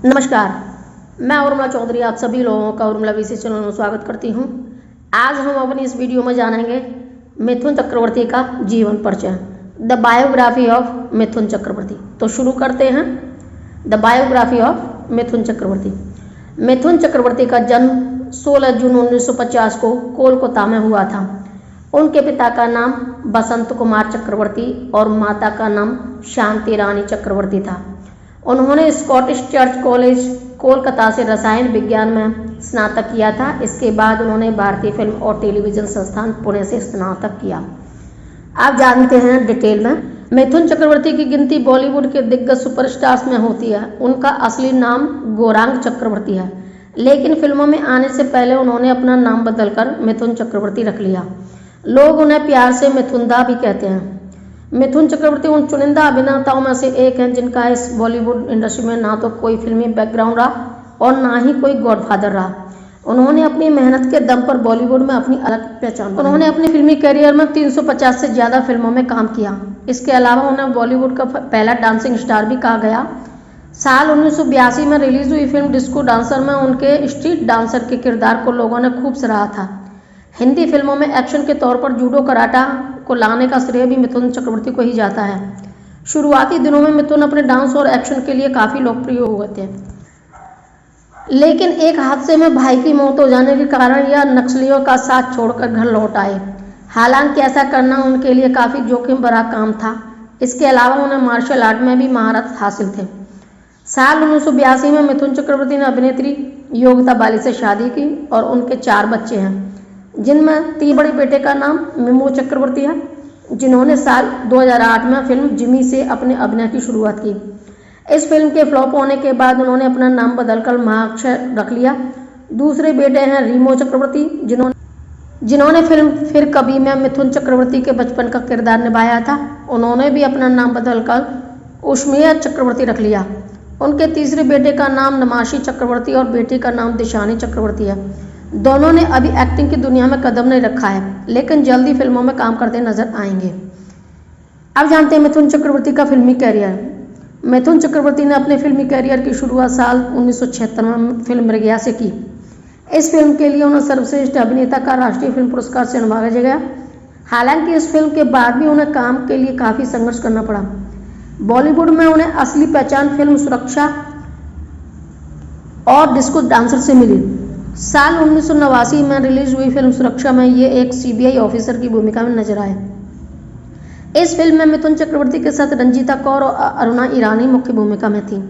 नमस्कार, मैं उर्मिला चौधरी आप सभी लोगों का उर्मिला वीसी चैनल में स्वागत करती हूं। आज हम अपनी इस वीडियो में जानेंगे मिथुन चक्रवर्ती का जीवन परिचय, the biography of Mithun Chakraborty. तो शुरू करते हैं। The biography of Mithun Chakraborty. Mithun Chakraborty का जन्म 16 जून 1950 को कोलकाता में हुआ था। उनके पिता का नाम बसंत कुमार चक्रवर्ती और माता का नाम शांति रानी चक्रवर्ती था। उन्होंने स्कॉटिश चर्च कॉलेज कोलकाता से रसायन विज्ञान में स्नातक किया था। इसके बाद उन्होंने भारतीय फिल्म और टेलीविज़न संस्थान पुणे से स्नातक किया। आप जानते हैं डिटेल में। मिथुन चक्रवर्ती की गिनती बॉलीवुड के दिग्गज सुपरस्टार्स में होती है। उनका असली नाम गौरांग चक्रवर्ती है, लेकिन फिल्मों में आने से पहले उन्होंने अपना नाम बदलकर मिथुन चक्रवर्ती रख लिया। लोग उन्हें प्यार से मिथुनदा भी कहते हैं। मिथुन चक्रवर्ती उन चुनिंदा अभिनेताओं में से एक हैं जिनका इस बॉलीवुड इंडस्ट्री में ना तो कोई फिल्मी बैकग्राउंड रहा और ना ही कोई गॉडफादर रहा। उन्होंने अपनी मेहनत के दम पर बॉलीवुड में अपनी अलग पहचान बनाई। उन्होंने अपने फिल्मी करियर में 350 से ज़्यादा फिल्मों में काम किया। इसके अलावा उन्हें बॉलीवुड का पहला डांसिंग स्टार भी कहा गया। साल 1982 में रिलीज हुई फिल्म डिस्को डांसर में उनके स्ट्रीट डांसर के किरदार को लोगों ने खूब सराहा था। हिंदी फिल्मों में एक्शन के तौर पर जूडो कराटा को लाने का श्रेय भी मिथुन चक्रवर्ती को ही जाता है। शुरुआती दिनों में मिथुन अपने डांस और एक्शन के लिए काफ़ी लोकप्रिय हुए थे, लेकिन एक हादसे में भाई की मौत हो जाने के कारण यह नक्सलियों का साथ छोड़कर घर लौट आए। हालांकि ऐसा करना उनके लिए काफ़ी जोखिम भरा काम था। इसके अलावा उन्हें मार्शल आर्ट में भी महारत हासिल थे। साल 1982 में मिथुन चक्रवर्ती ने अभिनेत्री योगिता बाली से शादी की और उनके 4 बच्चे हैं, जिनमें 3 बड़े बेटे का नाम मिमो चक्रवर्ती है, जिन्होंने साल 2008 में फिल्म जिमी से अपने अभिनय की शुरुआत की। इस फिल्म के फ्लॉप होने के बाद उन्होंने अपना नाम बदलकर महाअक्षय रख लिया। दूसरे बेटे हैं रीमो चक्रवर्ती, जिन्होंने फिल्म फिर कभी में मिथुन चक्रवर्ती के बचपन का किरदार निभाया था। उन्होंने भी अपना नाम बदलकर उष्मीय चक्रवर्ती रख लिया। उनके तीसरे बेटे का नाम नमाशी चक्रवर्ती और बेटी का नाम दिशानी चक्रवर्ती है। दोनों ने अभी एक्टिंग की दुनिया में कदम नहीं रखा है, लेकिन जल्दी फिल्मों में काम करते नजर आएंगे। अब जानते हैं मिथुन चक्रवर्ती का फिल्मी कैरियर। मिथुन चक्रवर्ती ने अपने फिल्मी कैरियर की शुरुआत साल 1976 में फिल्म मृगया से की। इस फिल्म के लिए उन्हें सर्वश्रेष्ठ अभिनेता का राष्ट्रीय फिल्म पुरस्कार से नवाजा गया। हालांकि इस फिल्म के बाद भी उन्हें काम के लिए काफ़ी संघर्ष करना पड़ा। बॉलीवुड में उन्हें असली पहचान फिल्म सुरक्षा और डिस्को डांसर से मिली। साल 1989 में रिलीज हुई फिल्म सुरक्षा में ये एक सीबीआई ऑफिसर की भूमिका में नजर आए। इस फिल्म में मिथुन चक्रवर्ती के साथ रंजीता कौर और अरुणा ईरानी मुख्य भूमिका में थी।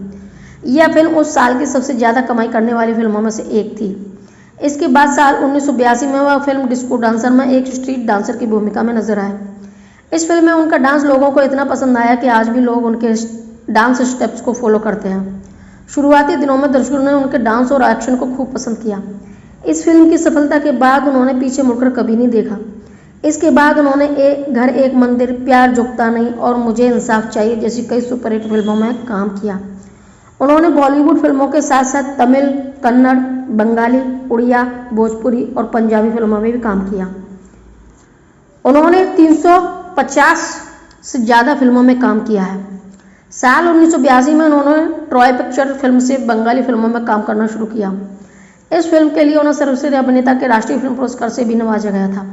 यह फिल्म उस साल की सबसे ज़्यादा कमाई करने वाली फिल्मों में से एक थी। इसके बाद साल 1982 में वह फिल्म डिस्को डांसर में एक स्ट्रीट डांसर की भूमिका में नजर आए। इस फिल्म में उनका डांस लोगों को इतना पसंद आया कि आज भी लोग उनके डांस स्टेप्स को फॉलो करते हैं। शुरुआती दिनों में दर्शकों ने उनके डांस और एक्शन को खूब पसंद किया। इस फिल्म की सफलता के बाद उन्होंने पीछे मुड़कर कभी नहीं देखा। इसके बाद उन्होंने घर एक मंदिर, प्यार झुकता नहीं और मुझे इंसाफ चाहिए जैसी कई सुपरहिट फिल्मों में काम किया। उन्होंने बॉलीवुड फिल्मों के साथ साथ तमिल, कन्नड़, बंगाली, उड़िया, भोजपुरी और पंजाबी फिल्मों में भी काम किया। उन्होंने 350 से ज़्यादा फिल्मों में काम किया है। साल 1982 में उन्होंने ट्रॉय पिक्चर फिल्म से बंगाली फिल्मों में काम करना शुरू किया। इस फिल्म के लिए उन्हें सर्वश्रेष्ठ अभिनेता के राष्ट्रीय फिल्म पुरस्कार से भी नवाजा गया था।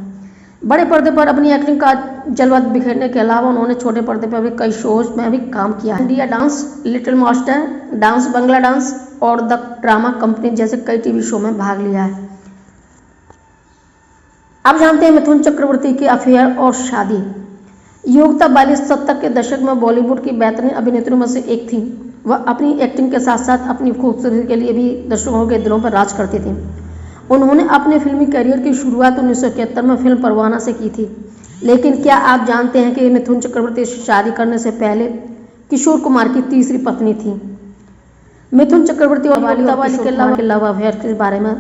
बड़े पर्दे पर अपनी एक्टिंग का जलवा बिखेरने के अलावा उन्होंने छोटे पर्दे पर भी कई शोज में भी काम किया है। India dance, little master dance, Bangla dance और द ड्रामा कंपनी जैसे कई टीवी शो में भाग लिया है। अब जानते हैं मिथुन चक्रवर्ती के अफेयर और शादी। योगिता बाली 70 के दशक में बॉलीवुड की बेहतरीन अभिनेत्रियों में से एक थी। वह अपनी एक्टिंग के साथ साथ अपनी खूबसूरती के लिए भी दर्शकों के दिलों पर राज करती थी। उन्होंने अपने फिल्मी करियर की शुरुआत 1971 में फिल्म परवाना से की थी। लेकिन क्या आप जानते हैं कि मिथुन चक्रवर्ती से शादी करने से पहले किशोर कुमार की तीसरी पत्नी थी। मिथुन चक्रवर्ती और योगिता बाली के लव अफेयर के बारे में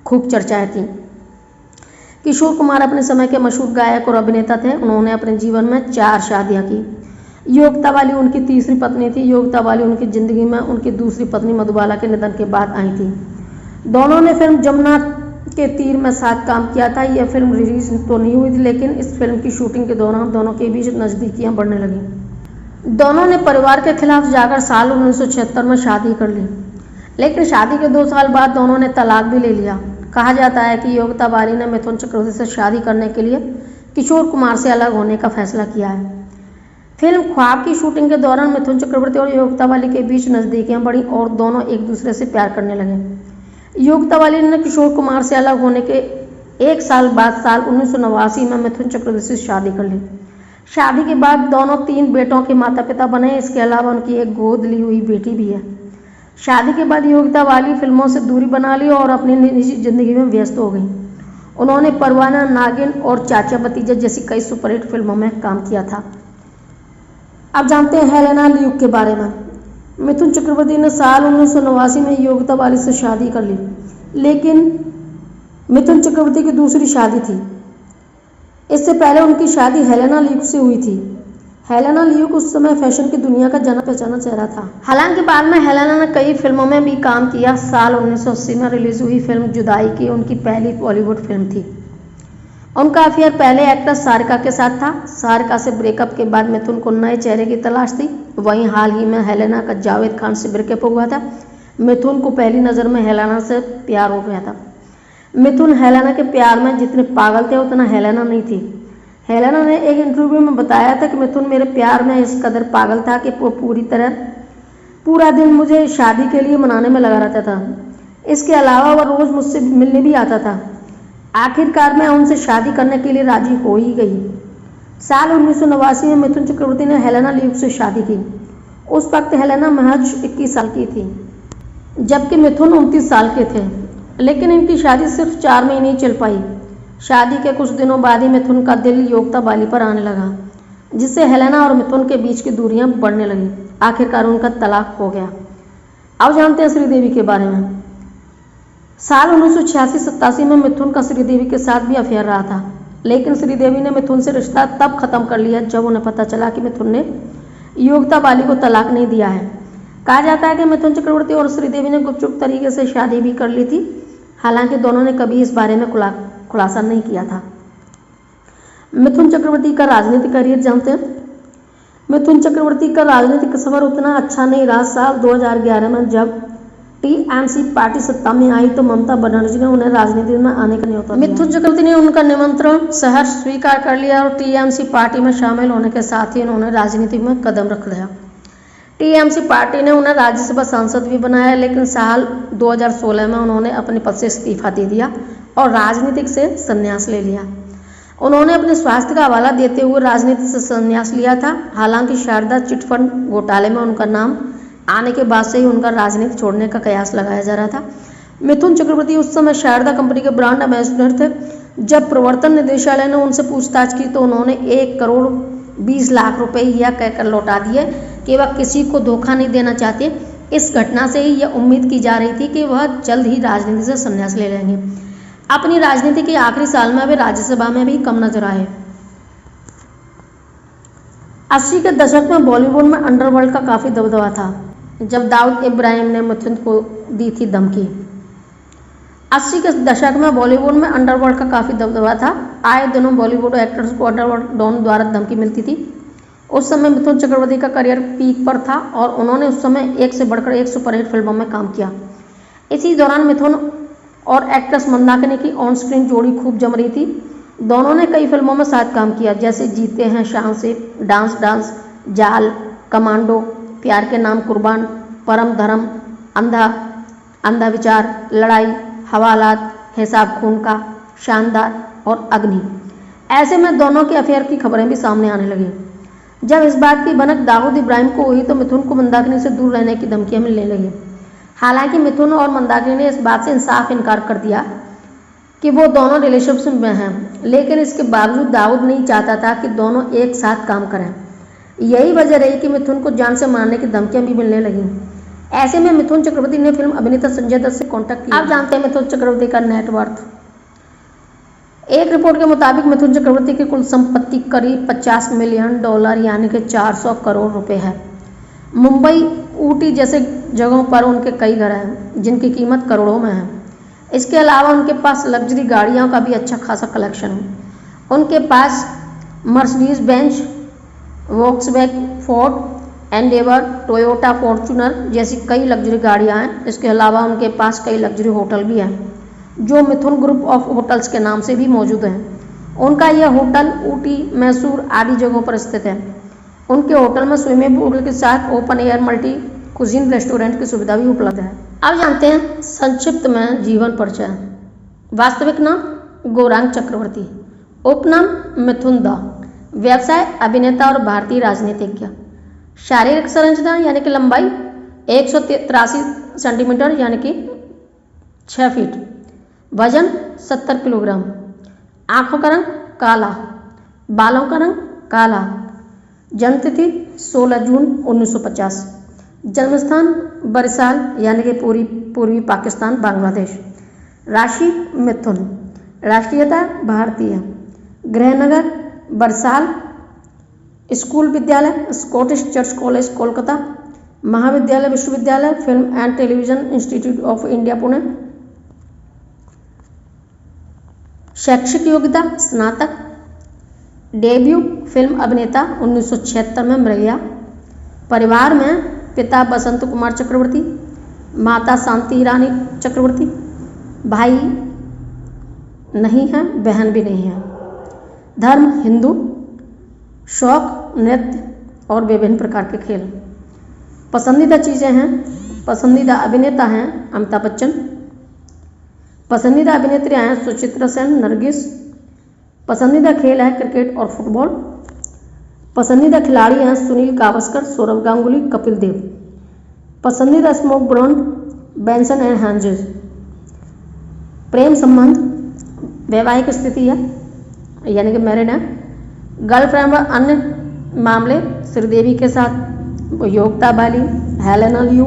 खूब चर्चाएं थी। किशोर कुमार अपने समय के मशहूर गायक और अभिनेता थे। उन्होंने अपने जीवन में 4 शादियां की। योगिता बाली उनकी तीसरी पत्नी थी। योगिता बाली उनकी ज़िंदगी में उनकी दूसरी पत्नी मधुबाला के निधन के बाद आई थी। दोनों ने फिल्म जमुना के तीर में साथ काम किया था। यह फिल्म रिलीज तो नहीं हुई थी, लेकिन इस फिल्म की शूटिंग के दौरान दोनों के बीच नज़दीकियां बढ़ने लगीं। दोनों ने परिवार के खिलाफ जाकर साल 1976 में शादी कर ली। लेकिन शादी के 2 साल बाद दोनों ने तलाक भी ले लिया। कहा जाता है कि योगिता बाली ने मिथुन चक्रवर्ती से शादी करने के लिए किशोर कुमार से अलग होने का फैसला किया है। फिल्म ख्वाब की शूटिंग के दौरान मिथुन चक्रवर्ती और योगिता बाली के बीच नज़दीकियां बढ़ी और दोनों एक दूसरे से प्यार करने लगे। योगिता बाली ने किशोर कुमार से अलग होने के 1 साल बाद साल 1989 में मिथुन चक्रवर्ती से शादी कर ली। शादी के बाद दोनों 3 बेटों के माता पिता बने। इसके अलावा उनकी एक गोद ली हुई बेटी भी है। शादी के बाद योगिता बाली फिल्मों से दूरी बना ली और अपनी निजी जिंदगी में व्यस्त हो गई। उन्होंने परवाना, नागिन और चाचा भतीजा जैसी कई सुपरहिट फिल्मों में काम किया था। अब जानते हैं हेलेना ल्यूक के बारे में। मिथुन चक्रवर्ती ने साल 1989 में योगिता बाली से शादी कर ली, लेकिन मिथुन चक्रवर्ती की दूसरी शादी थी। इससे पहले उनकी शादी हेलेना ल्यूक से हुई थी। हेलेना ल्यूक उस समय फैशन की दुनिया का जाना पहचाना चेहरा था। हालांकि बाद में हेलेना ने कई फिल्मों में भी काम किया। साल 1980 में रिलीज हुई फिल्म जुदाई की उनकी पहली बॉलीवुड फिल्म थी। उनका अफेयर पहले एक्ट्रेस सारिका के साथ था। सारिका से ब्रेकअप के बाद मिथुन को नए चेहरे की तलाश थी। वहीं हाल ही में हेलेना का जावेद खान से ब्रेकअप हुआ था। मिथुन को पहली नज़र में हेलेना से प्यार हो गया था। मिथुन हेलेना के प्यार में जितने पागल थे उतना हेलेना नहीं थी। हेलेना ने एक इंटरव्यू में बताया था कि मिथुन मेरे प्यार में इस कदर पागल था कि वो पूरा दिन मुझे शादी के लिए मनाने में लगा रहता था। इसके अलावा वह रोज़ मुझसे मिलने भी आता था। आखिरकार मैं उनसे शादी करने के लिए राजी हो ही गई। साल 1989 में मिथुन चक्रवर्ती ने हेलेना ल्यूक से शादी की। उस वक्त हेलेना महज 21 साल की थी, जबकि मिथुन 29 साल के थे। लेकिन इनकी शादी सिर्फ 4 महीने ही चल पाई। शादी के कुछ दिनों बाद ही मिथुन का दिल योगिता बाली पर आने लगा, जिससे हेलेना और मिथुन के बीच की दूरियां बढ़ने लगी। आखिरकार उनका तलाक हो गया। अब जानते हैं श्रीदेवी के बारे में। साल 1986-87 में मिथुन का श्रीदेवी के साथ भी अफेयर रहा था, लेकिन श्रीदेवी ने मिथुन से रिश्ता तब खत्म कर लिया जब उन्हें पता चला कि मिथुन ने योगिता बाली को तलाक नहीं दिया है। कहा जाता है कि मिथुन चक्रवर्ती और श्रीदेवी ने गुपचुप तरीके से शादी भी कर ली थी। हालांकि दोनों ने कभी इस बारे में खुलासा नहीं किया था। मिथुन चक्रवर्ती का राजनीतिक करियर जानते हैं। मिथुन चक्रवर्ती का राजनीतिक सफर उतना अच्छा नहीं रहा। साल 2011 में जब टीएमसी पार्टी सत्ता में आई तो ममता बनर्जी ने उन्हें राजनीति में आने का न्योता दिया। मिथुन चक्रवर्ती ने उनका निमंत्रण सहर्ष स्वीकार कर लिया और टीएमसी पार्टी में शामिल होने के साथ ही उन्होंने राजनीति में कदम रख लिया। टीएमसी पार्टी ने उन्हें राज्यसभा सांसद भी बनाया, लेकिन साल 2016 में उन्होंने अपने पद से इस्तीफा दे दिया और राजनीतिक से संन्यास ले लिया। उन्होंने अपने स्वास्थ्य का हवाला देते हुए राजनीति से संन्यास लिया था। हालांकि शारदा चिटफंड घोटाले में उनका नाम आने के बाद से ही उनका राजनीति छोड़ने का कयास लगाया जा रहा था। मिथुन चक्रवर्ती उस समय शारदा कंपनी के ब्रांड एम्बेसडर थे। जब प्रवर्तन निदेशालय ने उनसे पूछताछ की तो उन्होंने 1 करोड़ 20 लाख रुपए यह कहकर लौटा दिए कि वह किसी को धोखा नहीं देना चाहते। इस घटना से ही यह उम्मीद की जा रही थी कि वह जल्द ही राजनीति से संन्यास ले लेंगे। अपनी राजनीति के आखिरी साल में वे राज्यसभा में भी कम नजर आए। 80 के दशक में बॉलीवुड में अंडरवर्ल्ड का काफ़ी दबदबा था, जब दाऊद इब्राहिम ने मिथुन को दी थी धमकी। 80 के दशक में बॉलीवुड में अंडरवर्ल्ड का काफ़ी दबदबा था। आए दिनों बॉलीवुड एक्टर्स को अंडरवर्ल्ड डॉन द्वारा धमकी मिलती थी। उस समय मिथुन चक्रवर्ती का करियर पीक पर था और उन्होंने उस समय एक से बढ़कर एक सुपरहिट फिल्मों में काम किया। इसी दौरान मिथुन और एक्ट्रेस मंदाकिनी की ऑन स्क्रीन जोड़ी खूब जम रही थी। दोनों ने कई फिल्मों में साथ काम किया, जैसे जीते हैं शान से, डांस, जाल, कमांडो, प्यार के नाम कुर्बान, परम धर्म, अंधा विचार, लड़ाई, हवालात, हिसाब खून का, शानदार और अग्नि। ऐसे में दोनों के अफेयर की खबरें भी सामने आने लगी। जब इस बात की भनक दाऊद इब्राहिम को हुई तो मिथुन को मंदाकिनी से दूर रहने की धमकियां मिलने लगी। हालांकि मिथुन और मंदाकिनी ने इस बात से साफ इनकार कर दिया कि वो दोनों रिलेशनशिप में हैं, लेकिन इसके बावजूद दाऊद नहीं चाहता था कि दोनों एक साथ काम करें। यही वजह रही कि मिथुन को जान से मारने की धमकियां भी मिलने लगीं। ऐसे में मिथुन चक्रवर्ती ने फिल्म अभिनेता संजय दत्त से कॉन्टैक्ट किया। आप जानते हैं मिथुन चक्रवर्ती का नेटवर्थ। एक रिपोर्ट के मुताबिक मिथुन चक्रवर्ती की कुल संपत्ति करीब $50 मिलियन यानी कि 400 करोड़ रुपए है। मुंबई, ऊटी जैसे जगहों पर उनके कई घर हैं जिनकी कीमत करोड़ों में है। इसके अलावा उनके पास लग्जरी गाड़ियों का भी अच्छा खासा कलेक्शन है। उनके पास Mercedes Benz, Volkswagen, Ford, Endeavour, Toyota Fortuner जैसी कई लग्जरी गाड़ियाँ हैं। इसके अलावा उनके पास कई लग्जरी होटल भी हैं जो मिथुन ग्रुप ऑफ होटल्स के नाम से भी मौजूद हैं। उनका यह होटल ऊटी, मैसूर आदि जगहों पर स्थित है। उनके होटल में स्विमिंग पूल के साथ open air multi cuisine restaurant की सुविधा भी उपलब्ध है। अब जानते हैं संक्षिप्त में जीवन परिचय। वास्तविक नाम गौरांग चक्रवर्ती, उपनाम मिथुन दा, व्यवसाय अभिनेता और भारतीय राजनीतिज्ञ। शारीरिक संरचना यानी कि लंबाई 183 सेंटीमीटर यानी कि 6 फीट, वजन 70 किलोग्राम, आंखों का रंग काला, बालों का रंग काला, जन्म तिथि 16 जून 1950, जन्मस्थान बरिसाल यानी कि पूर्वी पाकिस्तान बांग्लादेश, राशि मिथुन, राष्ट्रीयता भारतीय, गृह नगर बरसाल, स्कूल विद्यालय स्कॉटिश चर्च कॉलेज कोलकाता, महाविद्यालय विश्वविद्यालय film and television institute of India Pune, शैक्षिक योग्यता स्नातक, डेब्यू फिल्म अभिनेता 1976 में मरैया। परिवार में पिता बसंत कुमार चक्रवर्ती, माता शांति रानी चक्रवर्ती, भाई नहीं है, बहन भी नहीं है। धर्म हिंदू, शौक नृत्य और विभिन्न प्रकार के खेल। पसंदीदा चीज़ें हैं, पसंदीदा अभिनेता हैं अमिताभ बच्चन, पसंदीदा अभिनेत्रियां हैं सुचित्रा सेन, नरगिस, पसंदीदा खेल है क्रिकेट और फुटबॉल, पसंदीदा खिलाड़ी हैं सुनील गावस्कर, सौरव गांगुली, कपिल देव, पसंदीदा स्मोक ब्रांड बेंसन एंड हैंजेस। प्रेम संबंध वैवाहिक स्थिति है यानी कि मैरिड है। गर्लफ्रेंड व अन्य मामले श्रीदेवी के साथ योग्यता वाली, हेलेना लियू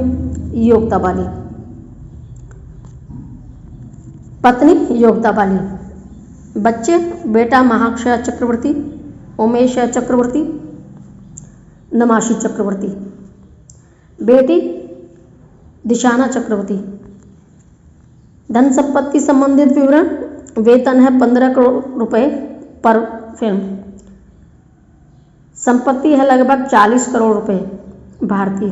योग्यता वाली, पत्नी योग्यता वाली। बच्चे बेटा महाक्षय चक्रवर्ती, उमेश चक्रवर्ती, नमाशी चक्रवर्ती, बेटी दिशाना चक्रवर्ती। धन संपत्ति संबंधित विवरण, वेतन है 15 करोड़ रुपए पर फिल्म, संपत्ति है लगभग 40 करोड़ रुपए भारतीय।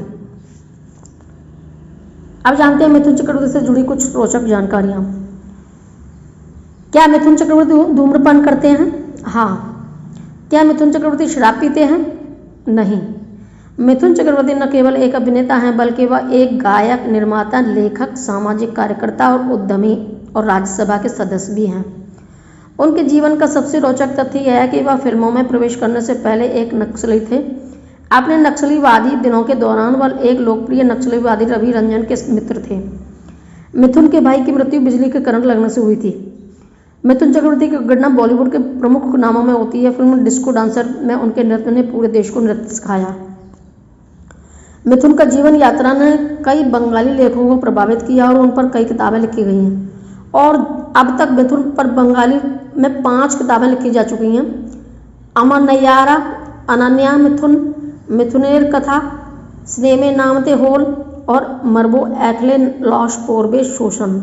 अब जानते हैं मिथुन चक्रवर्ती से जुड़ी कुछ रोचक जानकारियां। क्या मिथुन चक्रवर्ती धूम्रपान करते हैं? हाँ। क्या मिथुन चक्रवर्ती शराब पीते हैं? नहीं। मिथुन चक्रवर्ती न केवल एक अभिनेता हैं बल्कि वह एक गायक, निर्माता, लेखक, सामाजिक कार्यकर्ता और उद्यमी और राज्यसभा के सदस्य भी हैं। उनके जीवन का सबसे रोचक तथ्य यह है कि वह फिल्मों में प्रवेश करने से पहले एक नक्सली थे। अपने नक्सलीवादी दिनों के दौरान वह एक लोकप्रिय नक्सलीवादी रवि रंजन के मित्र थे। मिथुन के भाई की मृत्यु बिजली के करंट लगने से हुई थी। मिथुन चक्रवर्ती की गणना बॉलीवुड के प्रमुख नामों में होती है। फिल्म डिस्को डांसर में उनके नृत्य ने पूरे देश को नृत्य सिखाया। मिथुन का जीवन यात्रा ने कई बंगाली लेखकों को प्रभावित किया और उन पर कई किताबें लिखी गई हैं और अब तक मिथुन पर बंगाली में 5 किताबें लिखी जा चुकी हैं। अमर नैयारा, अनन्या मिथुन, मिथुनेर कथा, स्नेमे नामते होल और मरबो एक्ले लॉस पोरबे शोषण।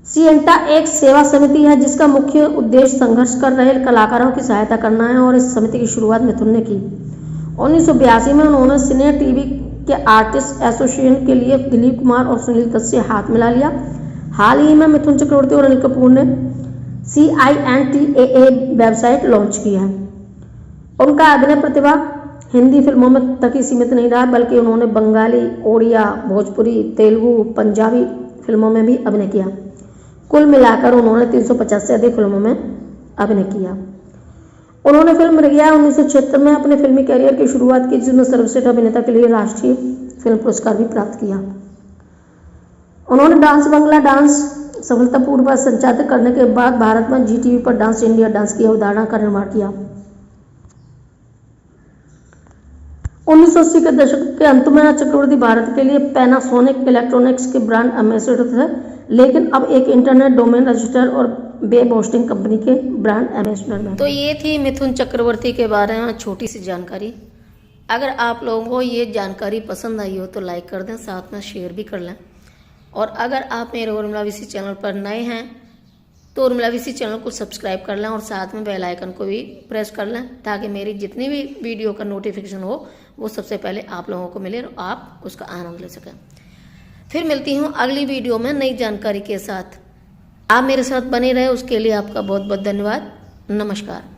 सिएंटा एक सेवा समिति है जिसका मुख्य उद्देश्य संघर्ष कर रहे कलाकारों की सहायता करना है और इस समिति की शुरुआत मिथुन ने की। 1982 में उन्होंने सिने टीवी के आर्टिस्ट एसोसिएशन के लिए दिलीप कुमार और सुनील दत्त से हाथ मिला लिया। हाल ही में मिथुन चक्रवर्ती और अनिल कपूर ने CINTAA वेबसाइट लॉन्च की है। उनका अभिनय प्रतिभा हिंदी फिल्मों में तक ही सीमित नहीं रहा बल्कि उन्होंने बंगाली, ओडिया, भोजपुरी, तेलुगु, पंजाबी फिल्मों में भी अभिनय किया। कुल मिलाकर उन्होंने 350 से अधिक फिल्मों में अभिनय किया। उन्होंने फिल्म मरैया 1976 में अपने फिल्मी करियर की शुरुआत की जिसमें सर्वश्रेष्ठ अभिनेता के लिए राष्ट्रीय फिल्म पुरस्कार भी प्राप्त किया। उन्होंने डांस बंगला डांस सफलतापूर्वक संचालित करने के बाद भारत में GTV पर डांस इंडिया डांस की अवधारणा का निर्माण किया। 1980 के दशक के अंत में चक्रवर्ती भारत के लिए पैनासोनिक इलेक्ट्रॉनिक्स के ब्रांड एम्बेसडर थे, लेकिन अब एक इंटरनेट डोमेन रजिस्टर और वेब होस्टिंग कंपनी के ब्रांड एम्बेसडर में। तो ये थी मिथुन चक्रवर्ती के बारे में छोटी सी जानकारी। अगर आप लोगों को ये जानकारी पसंद आई हो तो लाइक कर दें, साथ में शेयर भी कर लें। और अगर आप मेरे उर्मिला वीसी चैनल पर नए हैं तो उर्मिला वीसी चैनल को सब्सक्राइब कर लें और साथ में बेल आइकन को भी प्रेस कर लें ताकि मेरी जितनी भी वीडियो का नोटिफिकेशन हो वो सबसे पहले आप लोगों को मिले और आप उसका आनंद ले सकें। फिर मिलती हूँ अगली वीडियो में नई जानकारी के साथ। आप मेरे साथ बने रहे उसके लिए आपका बहुत बहुत धन्यवाद। नमस्कार।